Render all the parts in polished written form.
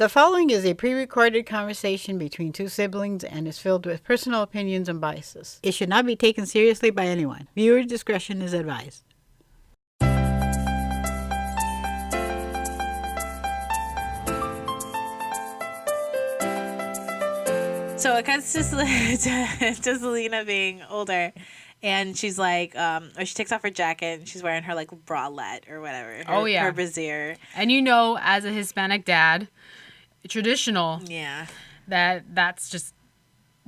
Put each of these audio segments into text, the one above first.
The following is a pre-recorded conversation between two siblings and is filled with personal opinions and biases. It should not be taken seriously by anyone. Viewer discretion is advised. So it cuts to Selena being older, and she's like, or she takes off her jacket and she's wearing her like bralette or whatever. Her brassiere. And you know, as a Hispanic dad, traditional. Yeah. That's just,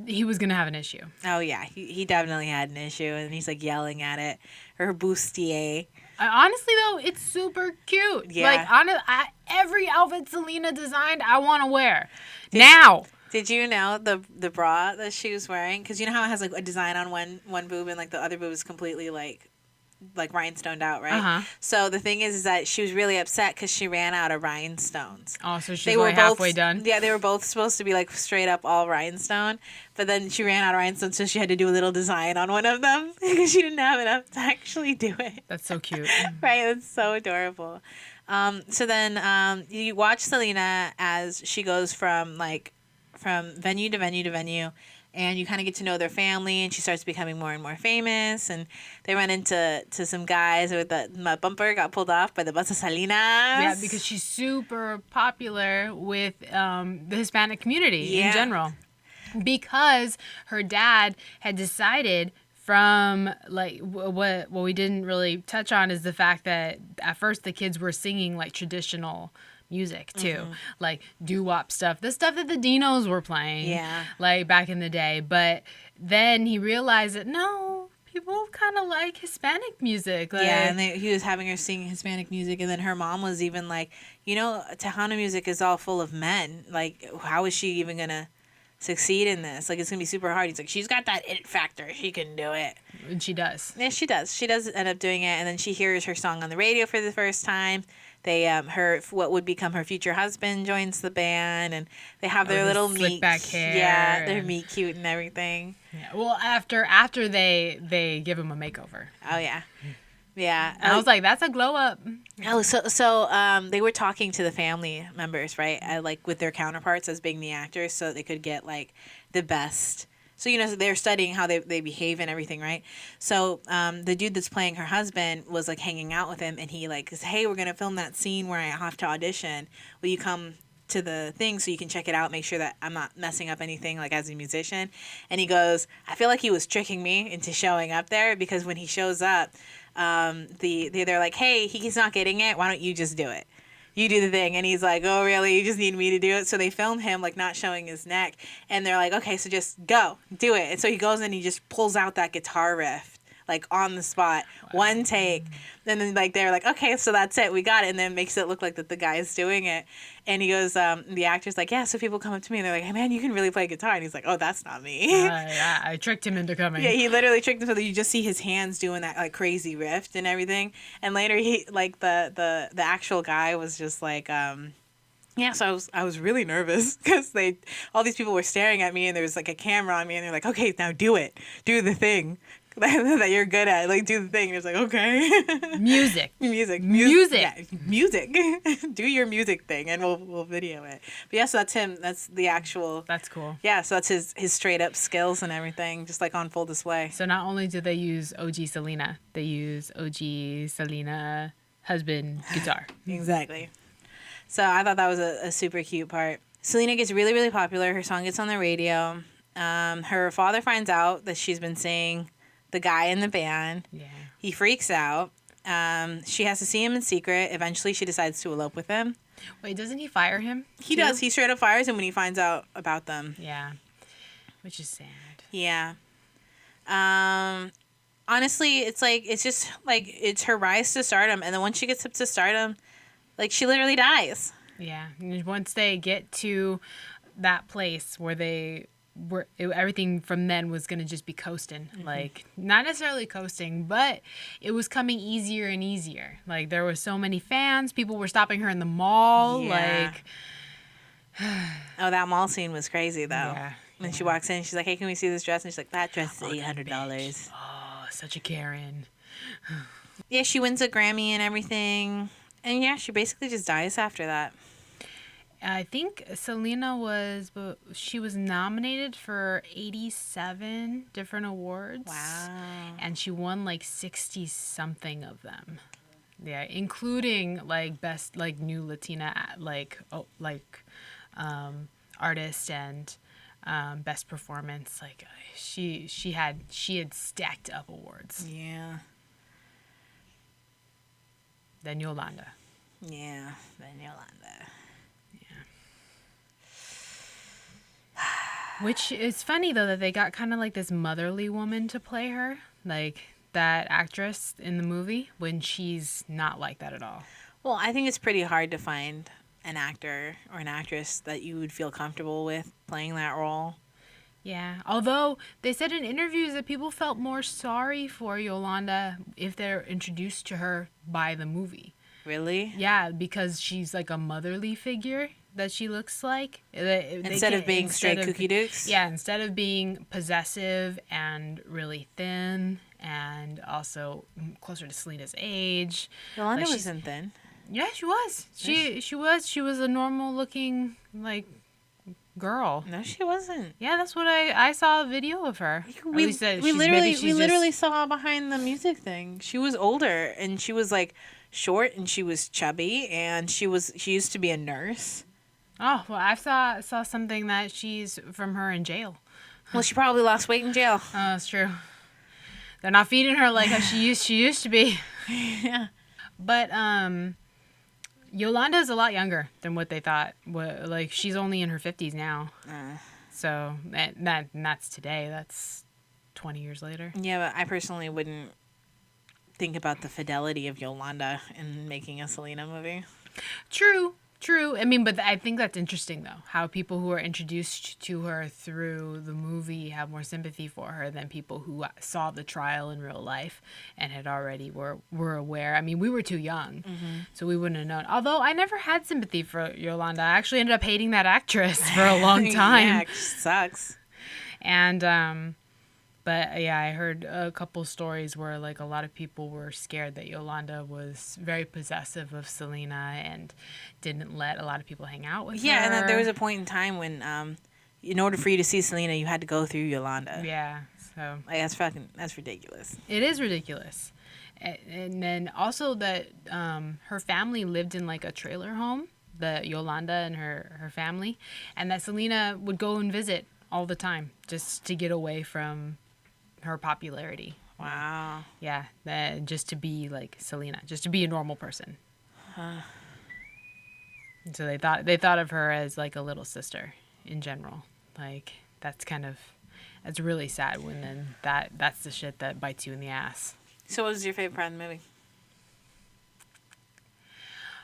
he was gonna have an issue. Oh yeah, he definitely had an issue, and he's like yelling at it. Her bustier. Honestly though, it's super cute. Yeah. Like every outfit Selena designed, I want to wear. Did you know the bra that she was wearing? Because you know how it has like a design on one boob and like the other boob is completely like rhinestoned out, right? Uh-huh. So the thing is that she was really upset because she ran out of rhinestones. Oh, so she's only halfway done? Yeah, they were both supposed to be like straight up all rhinestone, but then she ran out of rhinestones, so she had to do a little design on one of them because she didn't have enough to actually do it. That's so cute. Right, that's so adorable. So then you watch Selena as she goes from venue to venue to venue, and you kind of get to know their family, and she starts becoming more and more famous, and they run into some guys with my bumper got pulled off by the bus of Selenaaaaas. Yeah, because she's super popular with the Hispanic community in general. Because her dad had decided from, like, what we didn't really touch on is the fact that at first the kids were singing, like, traditional music too, like doo-wop stuff, the stuff that the Dinos were playing, like back in the day. But then he realized that no, people kind of like Hispanic music. Like, and he was having her sing Hispanic music, and then her mom was even like, you know, Tejano music is all full of men. Like, how is she even gonna succeed in this? Like, it's gonna be super hard. He's like, she's got that it factor. She can do it. And she does. Yeah, she does. She does end up doing it, and then she hears her song on the radio for the first time. They what would become her future husband joins the band, and they have their little meet back hair. Yeah, their meet cute and everything. Yeah. Well, after they give him a makeover. Oh yeah. Yeah. And I was like, that's a glow up. Oh, so they were talking to the family members, right? Like with their counterparts as being the actors, so that they could get like the best. So, you know, they're studying how they behave and everything, right? So the dude that's playing her husband was, like, hanging out with him, and he, like, says, hey, we're going to film that scene where I have to audition. Will you come to the thing so you can check it out, make sure that I'm not messing up anything, like, as a musician? And he goes, I feel like he was tricking me into showing up there, because when he shows up, they're like, hey, he's not getting it. Why don't you just do it? You do the thing. And he's like, oh, really? You just need me to do it? So they film him, like, not showing his neck. And they're like, okay, so just go. Do it. And so he goes and he just pulls out that guitar riff, like, on the spot. Wow. One take. And then, like, they're like, okay, so that's it. We got it. And then makes it look like that the guy is doing it. And he goes, the actor's like, yeah, so people come up to me and they're like, hey, man, you can really play guitar. And he's like, oh, that's not me. I tricked him into coming. Yeah, he literally tricked him so that you just see his hands doing that, like, crazy riff and everything. And later, he, like, the actual guy was just like, yeah, so I was really nervous because all these people were staring at me, and there was, like, a camera on me, and they're like, okay, now do it. Do the thing that you're good at. Like, do the thing. And it's like, okay. Music. Yeah, music. Do your music thing, and we'll video it. But yeah, so that's him. That's the actual. That's cool. Yeah, so that's his straight up skills and everything, just like on full display. So not only do they use OG Selena, they use OG Selena husband guitar. Exactly. So I thought that was a super cute part. Selena gets really, really popular. Her song gets on the radio. Her father finds out that she's been seeing the guy in the band. Yeah. He freaks out. She has to see him in secret. Eventually, she decides to elope with him. Wait, doesn't he fire him? He does. He straight up fires him when he finds out about them. Yeah. Which is sad. Yeah. Honestly, it's her rise to stardom. And then once she gets up to stardom, like, she literally dies. Yeah. Once they get to that place where everything from then was going to just be coasting. Mm-hmm. Like, not necessarily coasting, but it was coming easier and easier. Like, there were so many fans. People were stopping her in the mall. Yeah. Like, oh, that mall scene was crazy, though. Yeah. When she walks in, she's like, hey, can we see this dress? And she's like, that dress is $800. Oh, such a Karen. Yeah, she wins a Grammy and everything. And yeah, she basically just dies after that. I think Selena she was nominated for 87 different awards. Wow. And she won like 60 something of them. Yeah, including like best like new Latina artist and best performance. Like she had stacked up awards. Yeah. Then Yolanda. Yeah. Then Yolanda. Which is funny though that they got kind of like this motherly woman to play her, like that actress in the movie, when she's not like that at all. Well, I think it's pretty hard to find an actor or an actress that you would feel comfortable with playing that role. Yeah, although they said in interviews that people felt more sorry for Yolanda if they're introduced to her by the movie. Really? Yeah, because she's like a motherly figure that she looks like. Instead of being straight kooky dukes? Yeah, instead of being possessive and really thin and also closer to Selena's age. Yolanda Like, wasn't thin. Yeah, she was. She was a normal looking like girl. No, she wasn't. Yeah, that's what I saw a video of her. We literally saw behind the music thing. She was older and she was like short and she was chubby and she used to be a nurse. Oh, well, I saw something that she's from her in jail. Well, she probably lost weight in jail. Oh, that's true. They're not feeding her like how she used to be. Yeah. But Yolanda's a lot younger than what they thought. Like she's only in her 50s now. So that's today. That's 20 years later. Yeah, but I personally wouldn't think about the fidelity of Yolanda in making a Selena movie. True. I mean, but I think that's interesting, though, how people who are introduced to her through the movie have more sympathy for her than people who saw the trial in real life and had already were aware. I mean, we were too young, so we wouldn't have known. Although I never had sympathy for Yolanda. I actually ended up hating that actress for a long time. Yeah, it sucks. And, but yeah, I heard a couple stories where like a lot of people were scared that Yolanda was very possessive of Selena and didn't let a lot of people hang out with her. Yeah, and then there was a point in time when, in order for you to see Selena, you had to go through Yolanda. Yeah, so like that's ridiculous. It is ridiculous, and then also that her family lived in like a trailer home, the Yolanda and her family, and that Selena would go and visit all the time just to get away from her popularity. Wow. Yeah, just to be like Selena, just to be a normal person. So they thought of her as like a little sister in general. Like that's really sad when then that's the shit that bites you in the ass. So what was your favorite part of the movie?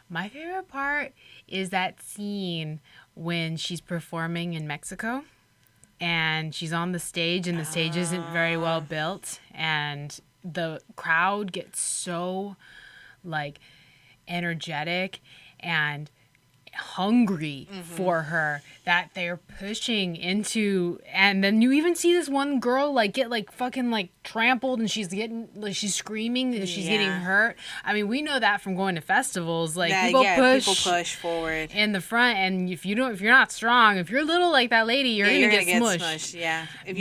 My favorite part is that scene when she's performing in Mexico. And she's on the stage, and the stage isn't very well built, and the crowd gets so, like, energetic and hungry for her that they're pushing into, and then you even see this one girl like get like fucking like trampled, and she's screaming that she's getting hurt. I mean, we know that from going to festivals. Like people push forward in the front, and if you're not strong, if you're little like that lady, you're gonna get smushed. Yeah, if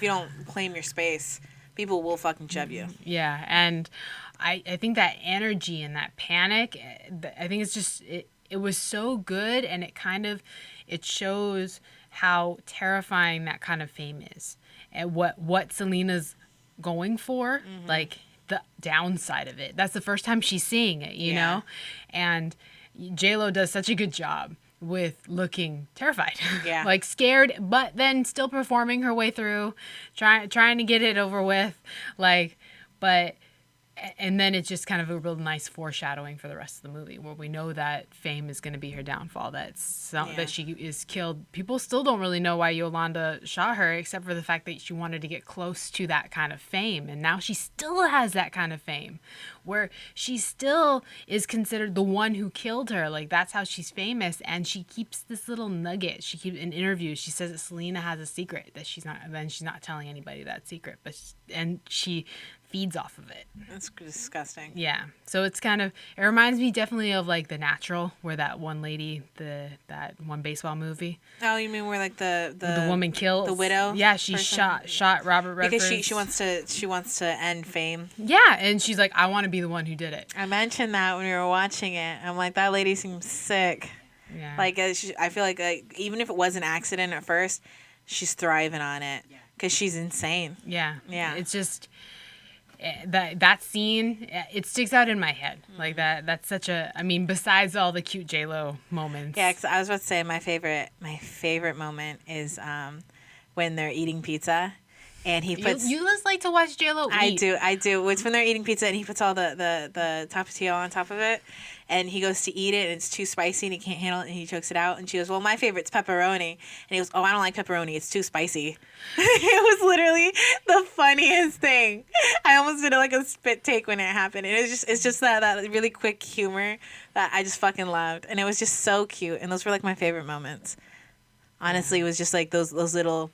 you don't claim your space, people will fucking shove you. Yeah, and I think that energy and that panic, I think it's just it was so good, and it shows how terrifying that kind of fame is, and what Selena's going for, like the downside of it. That's the first time she's seeing it, you know, and J-Lo does such a good job with looking terrified, like scared, but then still performing her way through, trying to get it over with, like, but. And then it's just kind of a real nice foreshadowing for the rest of the movie, where we know that fame is going to be her downfall, that she is killed. People still don't really know why Yolanda shot her, except for the fact that she wanted to get close to that kind of fame. And now she still has that kind of fame, where she still is considered the one who killed her. Like, that's how she's famous. And she keeps this little nugget. She keeps in interviews, she says that Selena has a secret that she's not telling anybody that secret. And she feeds off of it. That's disgusting. Yeah. So it's kind of, it reminds me definitely of like The Natural, where that one lady, that one baseball movie. Oh, you mean where like the woman kills the widow? Yeah, she person? shot Robert Redford. Because she wants to end fame. Yeah, and she's like, I want to be the one who did it. I mentioned that when we were watching it. I'm like, that lady seems sick. Yeah. Like I feel like even if it was an accident at first, she's thriving on it because she's insane. Yeah. Yeah. It's just that scene, it sticks out in my head. Like that's such a, I mean, besides all the cute J-Lo moments. Yeah, because I was about to say my favorite moment is when they're eating pizza. And he puts. You just like to watch J-Lo eat. I do. It's when they're eating pizza and he puts all the tapatio on top of it, and he goes to eat it and it's too spicy and he can't handle it and he chokes it out. And she goes, "Well, my favorite's pepperoni." And he goes, "Oh, I don't like pepperoni. It's too spicy." It was literally the funniest thing. I almost did like a spit take when it happened. And it's just that really quick humor that I just fucking loved, and it was just so cute. And those were like my favorite moments. Honestly, it was just like those little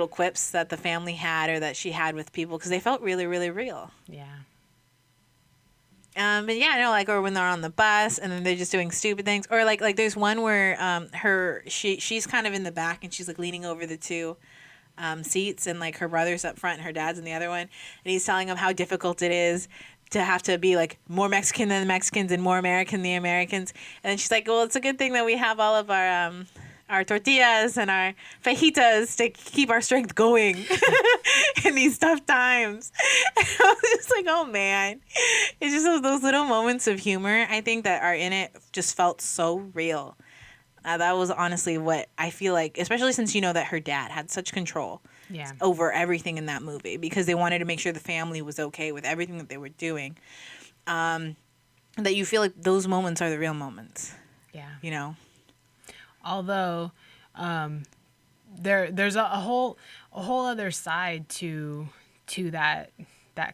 quips that the family had or that she had with people because they felt really, really real. Yeah. But yeah, I know, like, or when they're on the bus and then they're just doing stupid things, or like there's one where she's kind of in the back and she's like leaning over the two seats, and like her brother's up front and her dad's in the other one, and he's telling them how difficult it is to have to be like more Mexican than the Mexicans and more American than the Americans, and then she's like, well, it's a good thing that we have all of our tortillas and our fajitas to keep our strength going in these tough times. And I was just like, oh man. It's just those little moments of humor, I think, that are in it just felt so real. That was honestly what I feel like, especially since you know that her dad had such control over everything in that movie because they wanted to make sure the family was okay with everything that they were doing. That you feel like those moments are the real moments. Yeah. You know? Although there's a whole other side to that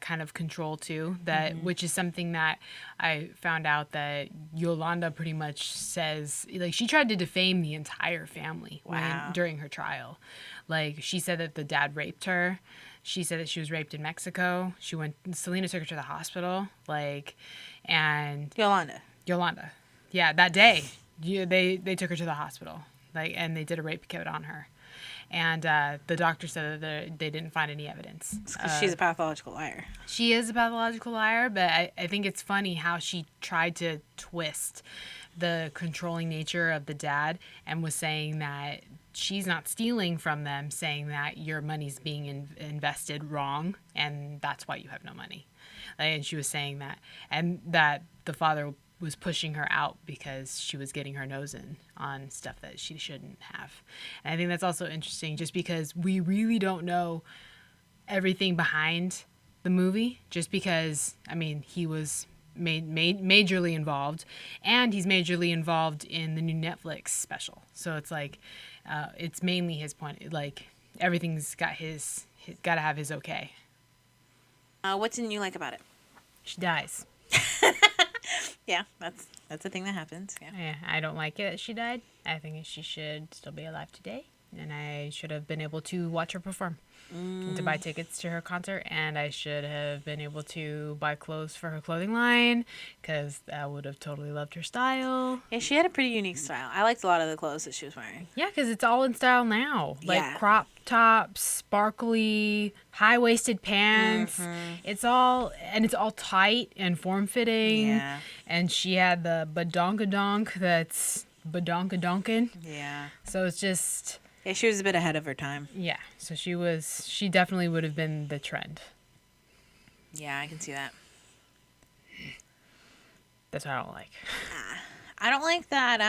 kind of control too, that which is something that I found out that Yolanda pretty much says, like, she tried to defame the entire family during her trial. Like, she said that the dad raped her. She said that she was raped in Mexico. Selena took her to the hospital, and Yolanda. Yeah, that day. They took her to the hospital, and they did a rape kit on her, and the doctor said that they didn't find any evidence. Because she's a pathological liar. She is a pathological liar, but I think it's funny how she tried to twist the controlling nature of the dad and was saying that she's not stealing from them, saying that your money's being invested wrong, and that's why you have no money. And she was saying that, and that the father was pushing her out because she was getting her nose in on stuff that she shouldn't have. And I think that's also interesting just because we really don't know everything behind the movie, just because, I mean, he was majorly involved, and he's majorly involved in the new Netflix special. So it's like, it's mainly his point. Like, everything's got got to have his okay. What didn't you like about it? She dies. Yeah, that's a thing that happens. Yeah, I don't like it that she died. I think she should still be alive today, and I should have been able to watch her perform, and to buy tickets to her concert, and I should have been able to buy clothes for her clothing line, because I would have totally loved her style. Yeah, she had a pretty unique style. I liked a lot of the clothes that she was wearing. Yeah, because it's all in style now. Like crop tops, sparkly, high-waisted pants. It's all tight and form-fitting. Yeah. And she had the badonkadonk that's badonkadonkin. Yeah. So it's just... Yeah, she was a bit ahead of her time. Yeah, so she definitely would have been the trend. Yeah, I can see that. That's what I don't like. I don't like that,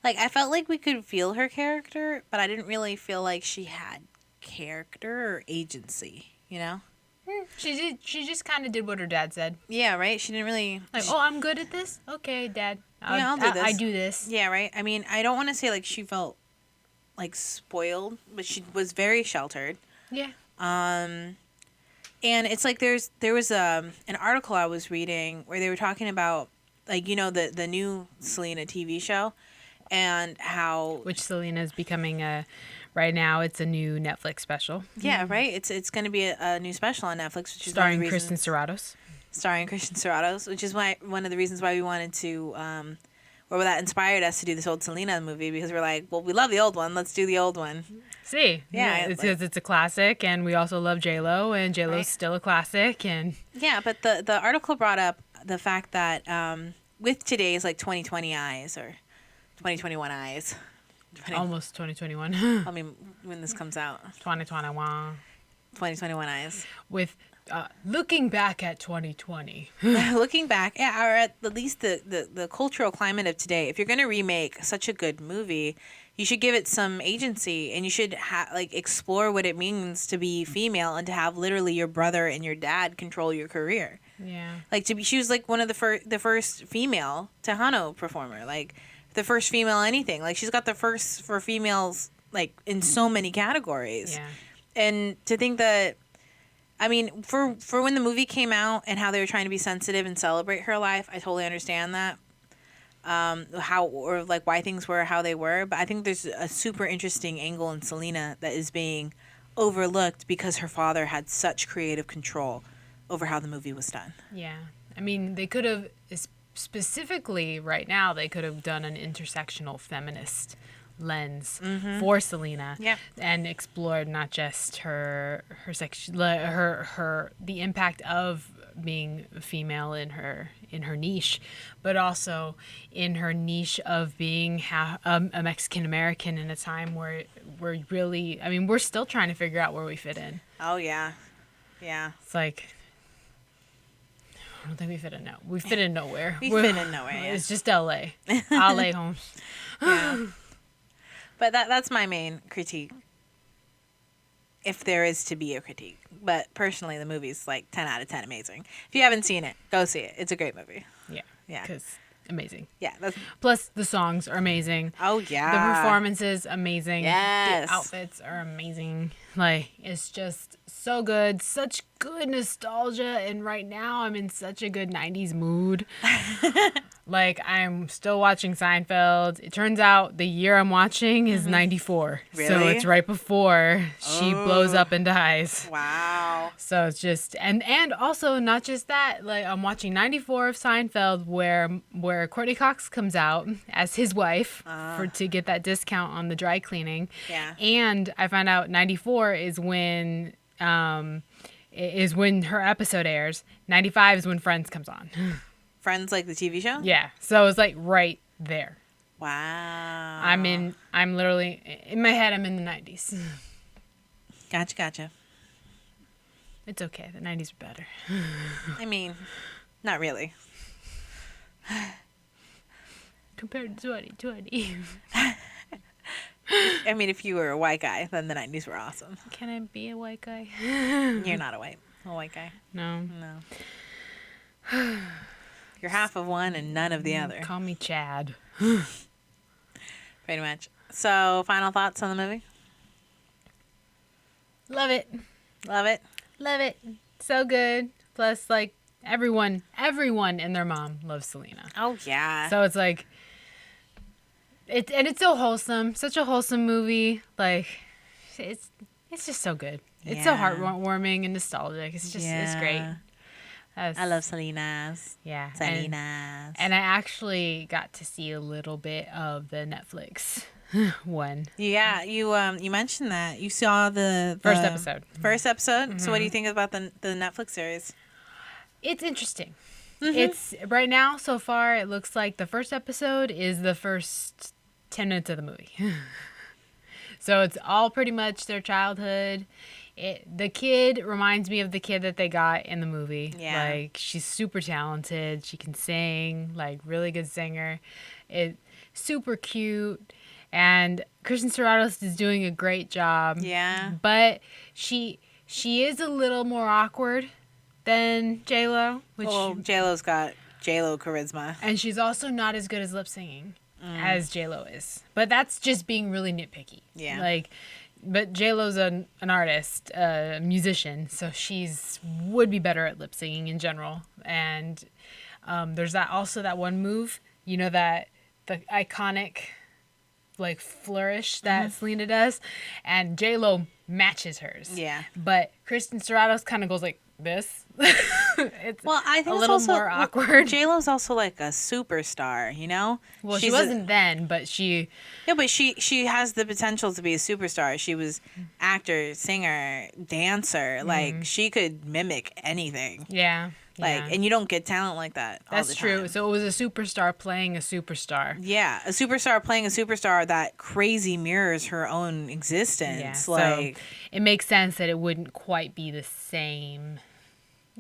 I felt like we could feel her character, but I didn't really feel like she had character or agency, you know? She just kind of did what her dad said. Yeah, right? She didn't really... I'm good at this? Okay, Dad. I'll do this. I do this. Yeah, right? I mean, I don't want to say, she felt, spoiled, but she was very sheltered. Yeah. And it's there was an article I was reading where they were talking about, the new Selena TV show and how... Which Selena is becoming a right now it's a new Netflix special. Yeah, right. It's going to be a new special on Netflix, which is one of Starring the Christian reasons, Serratos. starring Christian Serratos, which is why one of the reasons why we wanted to, or that inspired us to do this old Selena movie, because we're like, well, we love the old one, let's do the old one. See, Yeah, it's like- it's a classic, and we also love J-Lo, and J-Lo's Right. still a classic, and Yeah, but the article brought up the fact that with today's like 2020 eyes or 2021 eyes, depending, almost 2021, I mean, when this comes out, 2021, 2021 eyes. with looking back at 2020. Looking back, yeah, or at least the cultural climate of today, if you're going to remake such a good movie, you should give it some agency, and you should like explore what it means to be female and to have literally your brother and your dad control your career. Yeah. Like she was like one of the first female Tejano performer, like the first female anything. Like she's got the first for females like in so many categories. Yeah. And to think that, I mean, for when the movie came out and how they were trying to be sensitive and celebrate her life, I totally understand that. How or like why things were how they were, but I think there's a super interesting angle in Selena that is being overlooked because her father had such creative control over how the movie was done. Yeah. I mean, they could have, specifically right now, they could have done an intersectional feminist lens for Selena. Yeah. And explored not just her the impact of being female in her niche, but also in her niche of being a Mexican American in a time where we're really, I mean, we're still trying to figure out where we fit in. Oh yeah, yeah. It's like, I don't think we fit in now. We fit in nowhere. We fit in nowhere. Yeah. It's just LA. LA homes. Yeah. But that's my main critique, if there is to be a critique. But personally, the movie's like 10 out of 10 amazing. If you haven't seen it, go see it. It's a great movie. Yeah. Yeah. Because amazing. Yeah. Plus, the songs are amazing. Oh, yeah. The performances, amazing. Yes. The outfits are amazing. Like, it's just so good. Such good nostalgia. And right now, I'm in such a good 90s mood. Like, I'm still watching Seinfeld. It turns out the year I'm watching is 94. So Really? it's right before she blows up and dies. Wow. So it's just, and also not just that, like I'm watching 94 of Seinfeld where Courtney Cox comes out as his wife to get that discount on the dry cleaning. Yeah. And I found out 94 is when her episode airs. 95 is when Friends comes on. Friends, like the TV show? Yeah. So it's like right there. Wow. I'm literally in my head, I'm in the 90s. Gotcha. It's okay. The 90s are better. I mean, not really. Compared to 2020. I mean, if you were a white guy, then the 90s were awesome. Can I be a white guy? You're not a white guy. No. No. You're half of one and none of the other. Call me Chad. Pretty much. So, final thoughts on the movie? Love it. Love it. Love it. So good. Plus, like, everyone and their mom loves Selena. Oh, yeah. So it's like, it's so wholesome. Such a wholesome movie. Like, it's just so good. It's so Yeah. heartwarming and nostalgic. It's just, it's great. I love Selena's. Yeah. Selena's. And I actually got to see a little bit of the Netflix one. Yeah, you mentioned that. You saw the First episode. First episode? So what do you think about the Netflix series? It's interesting. It's right now, so far, it looks like the first episode is the first 10 minutes of the movie. So it's all pretty much their childhood. The kid reminds me of the kid that they got in the movie. Yeah. Like, she's super talented. She can sing, like, really good singer. Super cute. And Christian Serratos is doing a great job. Yeah. But she is a little more awkward than J-Lo. Well, J-Lo's got J-Lo charisma. And she's also not as good as lip singing as J-Lo is. But that's just being really nitpicky. Yeah. Like, but J-Lo's an artist, a musician, so would be better at lip singing in general. And there's that one move, that the iconic like flourish that Selena does, and J-Lo matches hers. Yeah. But Christian Serratos kind of goes like this. It's I think a it's little also, more awkward. J-Lo's also like a superstar, you know? Well, she She's wasn't then, but she... Yeah, but she has the potential to be a superstar. She was actor, singer, dancer. Like, she could mimic anything. Yeah. Like, and you don't get talent like that all That's the true. time. So it was a superstar playing a superstar. Yeah, a superstar playing a superstar that crazy mirrors her own existence. Yeah, Like, so it makes sense that it wouldn't quite be the same.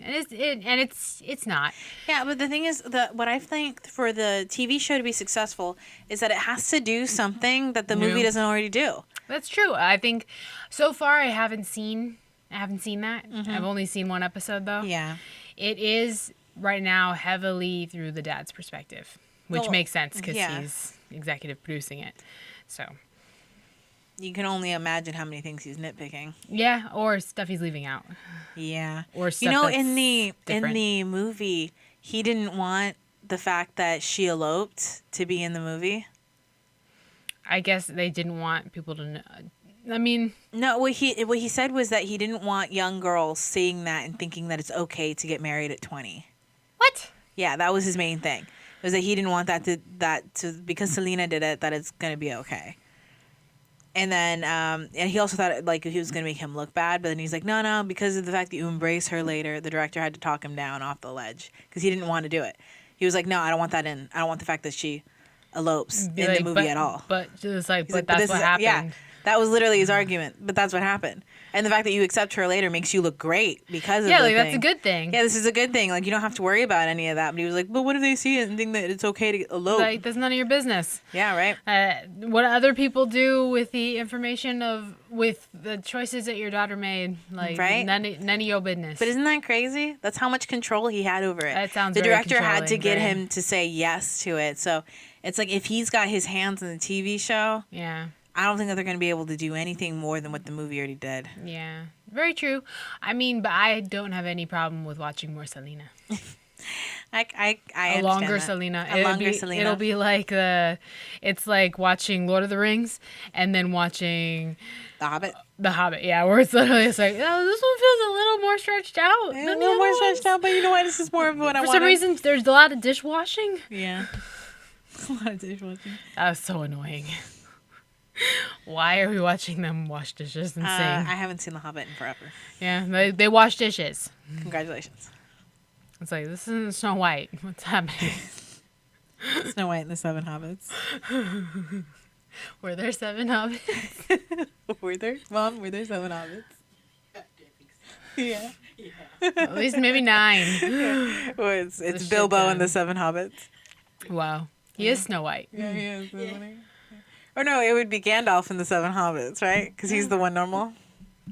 And it's not. yeah, but the thing is, what I think for the TV show to be successful is that it has to do something that the movie doesn't already do. That's true. I think so far I haven't seen that. I've only seen one episode though. Yeah. It is right now heavily through the dad's perspective, which Well, makes sense because yeah. he's executive producing it. So You can only imagine how many things he's nitpicking. yeah, or stuff he's leaving out. Yeah. Or stuff You know, that's in different. the movie, he didn't want the fact that she eloped to be in the movie. I guess they didn't want people to know. I mean, No, what he said was that he didn't want young girls seeing that and thinking that it's okay to get married at 20. what? Yeah, that was his main thing. It was that he didn't want that to because Selena did it, that it's going to be okay. And then and he also thought like he was going to make him look bad, but then he's like, no, because of the fact that you embrace her later, the director had to talk him down off the ledge because he didn't want to do it. He was like, no, I don't want that in. I don't want the fact that she elopes in the movie at all. But it's like, He's but like, that's this what is- happened. Yeah, that was literally his argument, but that's what happened. And the fact that you accept her later makes you look great because of Yeah, the like that's a thing. good thing. Yeah, this is a good thing. Like, you don't have to worry about any of that. But he was like, but what if they see it and think that it's okay to elope? Like that's none of your business. Yeah, right? What other people do with the information with the choices that your daughter made, like Right? none of your business. But isn't that crazy? That's how much control he had over it. That sounds The very director had to controlling, get very- him to say yes to it. So it's like if he's got his hands in the TV show, Yeah. I don't think that they're going to be able to do anything more than what the movie already did. Yeah. Very true. I mean, but I don't have any problem with watching more Selena. I A understand longer that. Selena. A longer Selena. It'll be like it's like watching Lord of the Rings and then watching The Hobbit. The Hobbit. Yeah, where it's literally it's like, oh, this one feels a little more stretched out. Yeah, a than the little more other stretched ones. out, but you know what? This is more of what I For wanted. some reason, there's a lot of dishwashing. Yeah. A lot of dishwashing. That was so annoying. Why are we watching them wash dishes and sing? I haven't seen The Hobbit in forever. Yeah, they wash dishes. Congratulations. It's like, this isn't Snow White. What's happening? Snow White and the Seven Hobbits. Were there 7 hobbits? Were there? Mom, were there 7 Hobbits? Yeah. At least maybe 9. Well, it's The shit Bilbo ton. and the 7 Hobbits. Wow. He is Snow White. Yeah, he is. Or no, it would be Gandalf and the 7 Hobbits, right? Because he's the one normal.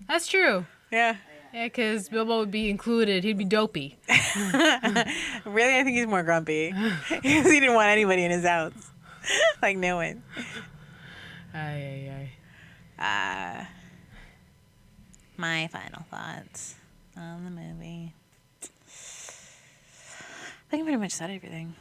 That's true. Yeah. Yeah, because Bilbo would be included. He'd be dopey. Really, I think he's more grumpy. Because he didn't want anybody in his house. Like, no one. Ay, ay, ay. My final thoughts on the movie. I think I pretty much said everything.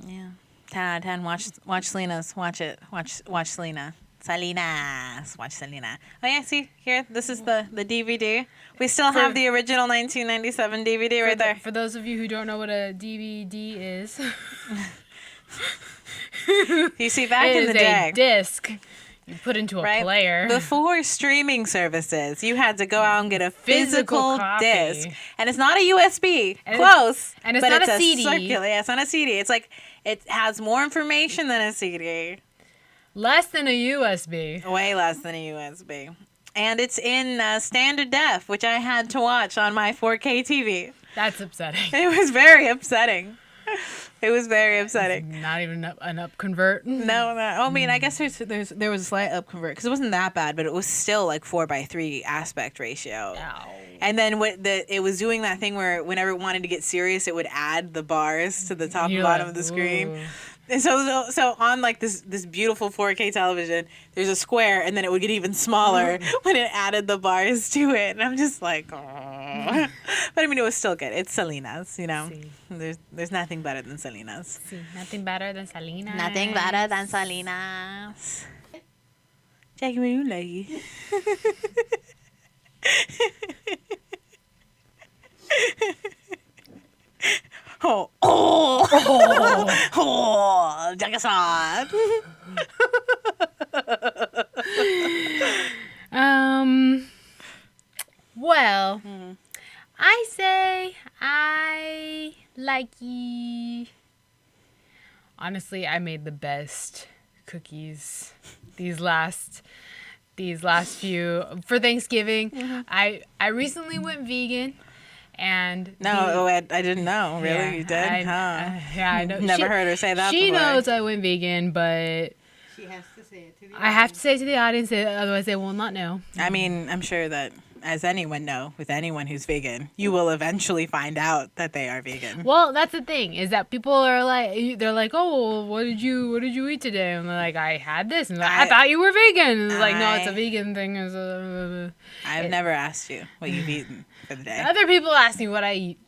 Yeah. 10 out of 10. Watch Selena's. Watch it. Watch Selena. Selena's. Watch Selena. Oh yeah, see here. This is the DVD. We still have the original 1997 DVD right there. For those of you who don't know what a DVD is, You see, back it in is the day, a disc you put into a right? player. Before streaming services, you had to go out and get a physical copy. disc, and it's not a USB. And Close, and it's but not it's a CD. Circular. Yeah, it's not a CD. It's like it has more information than a CD. Less than a USB. Way less than a USB. And it's in standard def, which I had to watch on my 4K TV. That's upsetting. It was very upsetting. It was very upsetting. Not even an up convert. No. I mean, I guess there was a slight up convert because it wasn't that bad, but it was still like 4:3 aspect ratio. Ow. And then it was doing that thing where whenever it wanted to get serious, it would add the bars to the top and You're bottom like, of the screen. ooh. And so on like this beautiful 4K television, there's a square, and then it would get even smaller when it added the bars to it. And I'm just like, oh. But I mean, it was still good. It's Selena's, you know. Sí. There's nothing better than Selena's. Sí, nothing better than Selena. Nothing better than Selena. Selenaaaaas. Jackie, what do you like? Jaxxon. Well, I say I likey. Honestly, I made the best cookies these last few for Thanksgiving. I recently went vegan. And I didn't know. Really, yeah, you did? I know. Never heard her say that. She before. knows I went vegan, but She has to say it to the I have to say it to the audience, otherwise they will not know. I mean, I'm sure that, as anyone know, with anyone who's vegan, you will eventually find out that they are vegan. Well, that's the thing, is that people are like, they're like, oh, what did you eat today? And they're like, I had this, and like, I thought you were vegan. And it's like, no, it's a vegan thing. I've never asked you what you've eaten for the day. Other people ask me what I eat.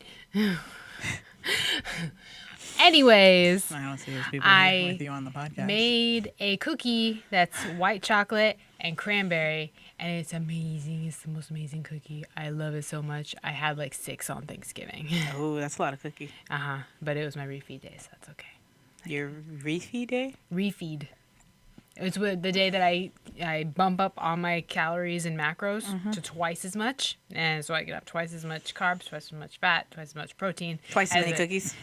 Anyways, I don't see those people with you on the podcast. Made a cookie that's white chocolate and cranberry, and it's amazing. It's the most amazing cookie. I love it so much. I had like 6 on Thanksgiving. Oh, that's a lot of cookie. But it was my refeed day, so that's okay. Your refeed day? Refeed. It's the day that I bump up all my calories and macros to twice as much, and so I get up twice as much carbs, twice as much fat, twice as much protein, twice as many cookies.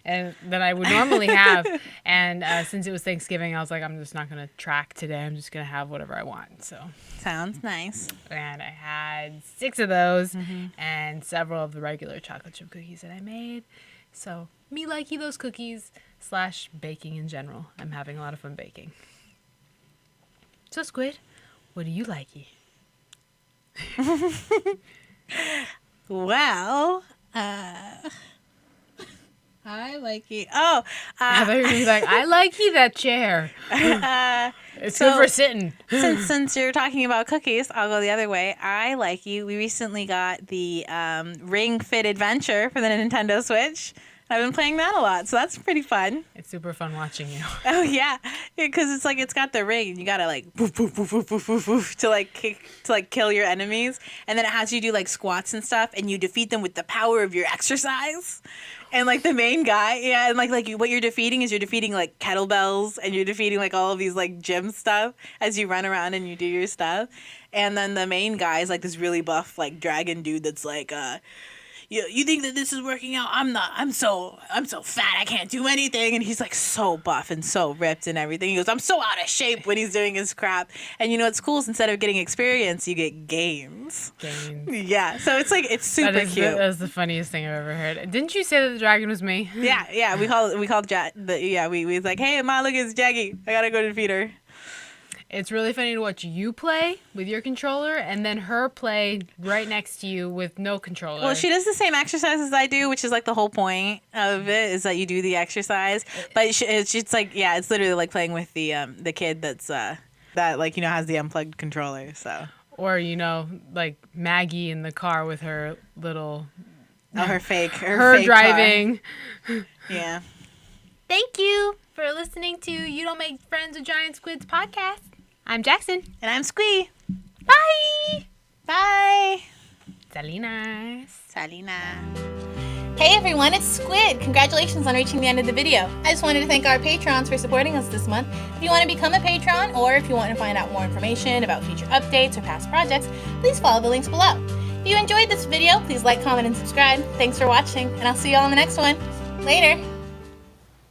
And that I would normally have. And since it was Thanksgiving, I was like, I'm just not going to track today. I'm just going to have whatever I want. So sounds nice. And I had 6 of those and several of the regular chocolate chip cookies that I made. So me likey those cookies / baking in general. I'm having a lot of fun baking. So Squid, what do you likey? Well, I like you. Oh, I thought you were gonna be like, I like you that chair. It's good for sitting. since you're talking about cookies, I'll go the other way. I like you. We recently got the Ring Fit Adventure for the Nintendo Switch. I've been playing that a lot, so that's pretty fun. It's super fun watching you. Oh yeah, because it's like it's got the ring, and you gotta like poof poof poof poof poof poof poof to kill your enemies, and then it has you do like squats and stuff, and you defeat them with the power of your exercise. And like the main guy, yeah, and like what you're defeating is you're defeating like kettlebells, and you're defeating like all of these like gym stuff as you run around and you do your stuff. And then the main guy is like this really buff like dragon dude that's like you think that this is working out? I'm not. I'm so fat. I can't do anything. And he's like so buff and so ripped and everything. He goes, I'm so out of shape when he's doing his crap. And you know what's cool is instead of getting experience, you get games. Yeah. So it's like it's super cute. That's the funniest thing I've ever heard. Didn't you say that the dragon was me? Yeah. We called we was like, hey, Ma, look, it's Jackie. I gotta go defeat her. It's really funny to watch you play with your controller and then her play right next to you with no controller. Well, she does the same exercise as I do, which is like the whole point of it is that you do the exercise. But it's like, yeah, it's literally like playing with the kid that's that like, you know, has the unplugged controller. So. Or, you know, like Maggie in the car with her little. Oh, her fake driving. Car. Yeah. Thank you for listening to You Don't Make Friends with Giant Squids podcast. I'm Jaxxon. And I'm Squid. Bye. Bye. Selena. Hey everyone, it's Squid. Congratulations on reaching the end of the video. I just wanted to thank our patrons for supporting us this month. If you want to become a patron or if you want to find out more information about future updates or past projects, please follow the links below. If you enjoyed this video, please like, comment, and subscribe. Thanks for watching, and I'll see you all in the next one. Later.